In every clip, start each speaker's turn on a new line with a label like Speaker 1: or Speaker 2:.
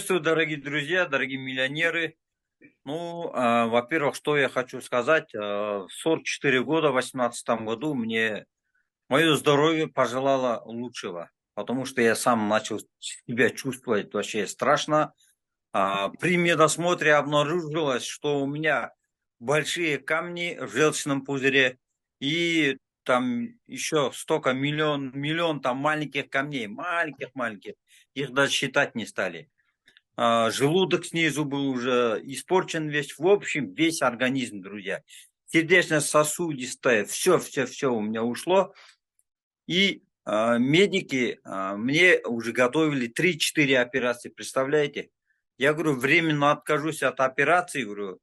Speaker 1: Приветствую, дорогие друзья, дорогие миллионеры. Во-первых, что я хочу сказать. В 44 года, в 2018 году мне мое здоровье пожелало лучшего, потому что я сам начал себя чувствовать вообще страшно. При медосмотре обнаружилось, что у меня большие камни в желчном пузыре и там еще столько, миллион там маленьких камней, маленьких, их даже считать не стали. Желудок снизу был уже испорчен весь, в общем, весь организм, друзья. Сердечно-сосудистое, все у меня ушло. И медики мне уже готовили 3-4 операции, представляете? Я говорю, временно откажусь от операции, говорю,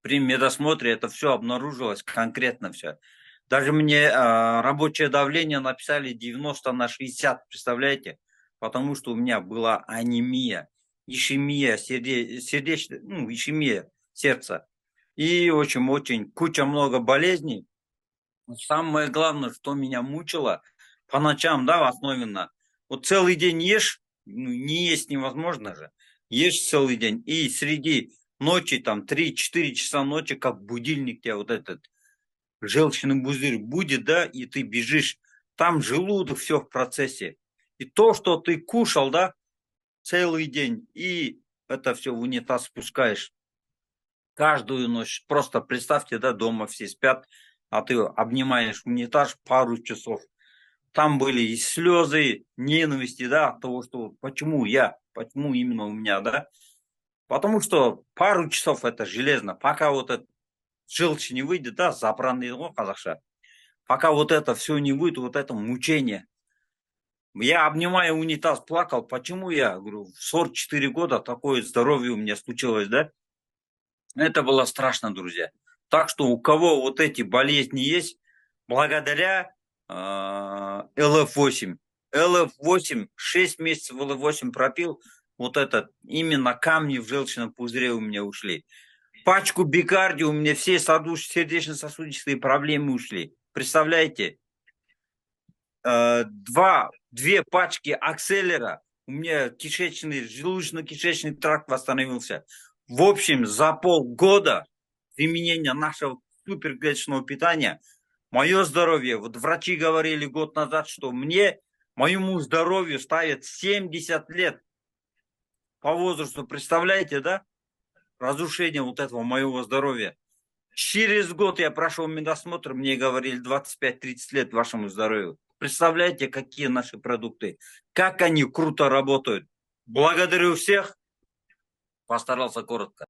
Speaker 1: при медосмотре это все обнаружилось, конкретно все. Даже мне рабочее давление написали 90/60, представляете? Потому что у меня была анемия, ишемия, ишемия сердца. И очень куча много болезней. Самое главное, что меня мучило по ночам, да, особенно. Вот целый день ешь, не есть невозможно же. Ешь целый день, и среди ночи, там, 3-4 часа ночи, как будильник тебя вот этот желчный пузырь будет, да, и ты бежишь. Там желудок, все в процессе. И то, что ты кушал, да, целый день, и это все в унитаз спускаешь каждую ночь. Просто представьте, да, дома все спят, а ты обнимаешь унитаз пару часов. Там были и слезы, ненависти, да, от того, что почему я, почему именно у меня, да. Потому что пару часов это железно, пока вот этот желчь не выйдет, да, запраны қазақша. Пока вот это все не выйдет, вот это мучение. Я, обнимая унитаз, плакал. Почему я, говорю, в 44 года такое здоровье у меня случилось, да? Это было страшно, друзья. Так что у кого вот эти болезни есть, благодаря ЛФ-8. ЛФ-8, 6 месяцев ЛФ-8 пропил, вот этот, именно камни в желчном пузыре у меня ушли. Пачку Бикарди, у меня все сердечно-сосудистые проблемы ушли. Представляете? Две пачки акселера, у меня желудочно-кишечный тракт восстановился. В общем, за полгода применения нашего супергречного питания мое здоровье, вот врачи говорили год назад, что моему здоровью ставят 70 лет по возрасту. Представляете, да? Разрушение вот этого моего здоровья. Через год я прошел медосмотр, мне говорили 25-30 лет вашему здоровью. Представляете, какие наши продукты, как они круто работают. Благодарю всех, постарался коротко.